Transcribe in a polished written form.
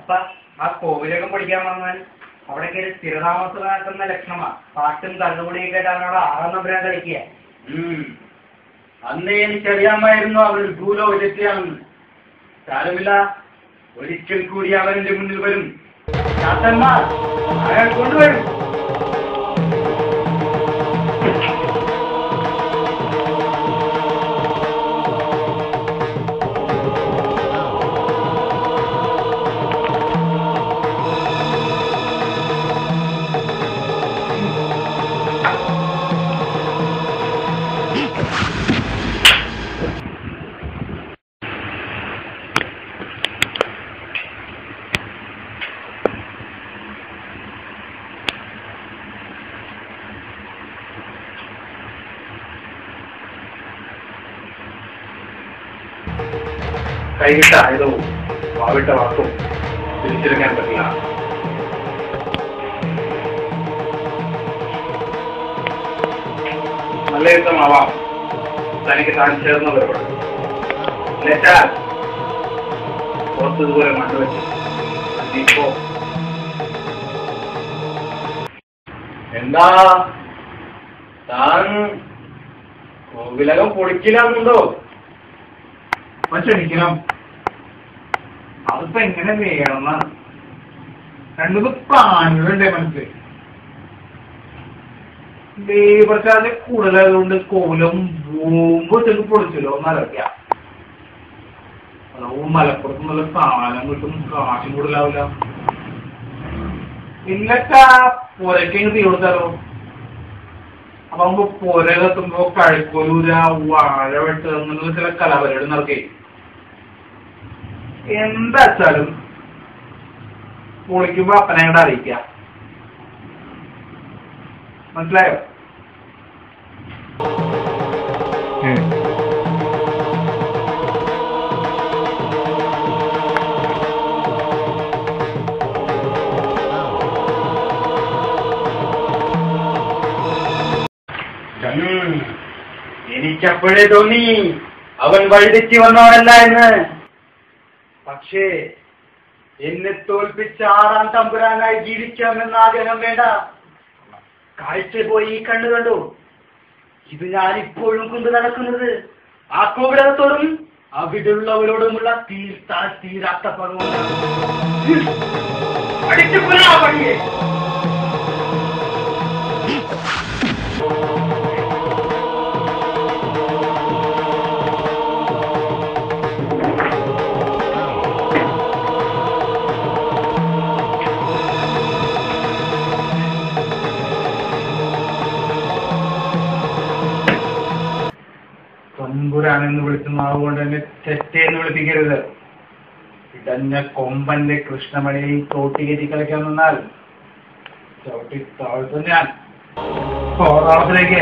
അപ്പ ആ കോവിലൊക്കെ പഠിക്കാൻ വന്നാൽ അവിടേക്ക് ഒരു സ്ഥിരതാമസമാക്കുന്ന ലക്ഷണമാ. പാട്ടും കണ്ണുകൂടിയൊക്കെ ആയിട്ടാണ് അവിടെ ആറാം നമ്പരാൻ കളിക്കുക. അന്നേ എനിക്കറിയാമായിരുന്നു അവനൊരു ഭൂലോകത്തെത്തിയാണെന്ന്. സാരമില്ല, ഒരിക്കൽ കൂടി അവൻ എന്റെ മുന്നിൽ വരും. ചാത്തന്മാർ അയാൾ കൊണ്ടുവരും. കൈകിട്ട ആയുധവും വാവിട്ട വാക്കും തിരിച്ചെടുക്കാൻ പറ്റില്ല. നല്ല യുദ്ധമാവാം. തനിക്ക് താൻ ചേർന്നവരോട് പുറത്തതുപോലെ മണ്ണുവെച്ചു. ഇപ്പോ എന്താ താൻ കോവിലകം പൊളിക്കില്ലെന്നുണ്ടോ? ക്ഷണിക്കണം. അതിപ്പോ എങ്ങനെ വേണമെന്നാണ്. രണ്ടു പ്ലാനുകളുണ്ടേ മനസ്സിൽ. ലേബർക്കാരുടെ കൂടുതലായതുകൊണ്ട് കോലം ബോംബൊക്കെ പൊളിച്ചല്ലോ എന്നറിയാം. അതോ മലപ്പുറത്ത് നല്ല സാധനം കിട്ടും, കാശും കൂടുതലാവില്ല. ഇല്ലക്കാ പുരക്കെങ്ങ് തീ കൊടുത്താലോ? അപ്പൊ നമുക്ക് പുര കത്തുമ്പോ കഴുക്കൊലൂര, വാഴ വെട്ട് അങ്ങനെയുള്ള ചില കലാപരിപാടി നടക്കേ. എന്താ വെച്ചാലും പൊളിക്കുമ്പോ അപ്പനെ കൂടെ അറിയിക്കാം. മനസ്സിലായോ? എനിക്കപ്പോഴേ തോന്നി അവൻ വഴിതെറ്റി വന്നവനല്ല എന്ന്. പക്ഷേ എന്നെ തോൽപ്പിച്ച ആറാം തമ്പുരാനായി ജീവിക്കാമെന്ന് ആഗ്രഹം വേണ്ട. കാഴ്ച പോയി ഈ കണ്ണു കണ്ടു. ഇത് ഞാനിപ്പോഴും കൊണ്ട് നടക്കുന്നത് ആ കോവിലകത്തോടും അവിടെയുള്ളവരോടുമുള്ള തീർത്താൽ തീരാത്ത പകവുണ്ടാണ്. അടിച്ചു കൊല്ലാ പണിയെ. തമ്പുരാനെന്ന് വിളിക്കുന്ന ആളുകൊണ്ട് തന്നെ തെറ്റേന്ന് വിളിപ്പിക്കരുത്. ഇടഞ്ഞ കൊമ്പന്റെ കൃഷ്ണമണിയിൽ തോട്ടികേറ്റി കളിക്കാൻ നിന്നാൽ ചവിട്ടി താഴ്ത്തും ഞാൻ. ഓർമ്മത്തിലേക്ക്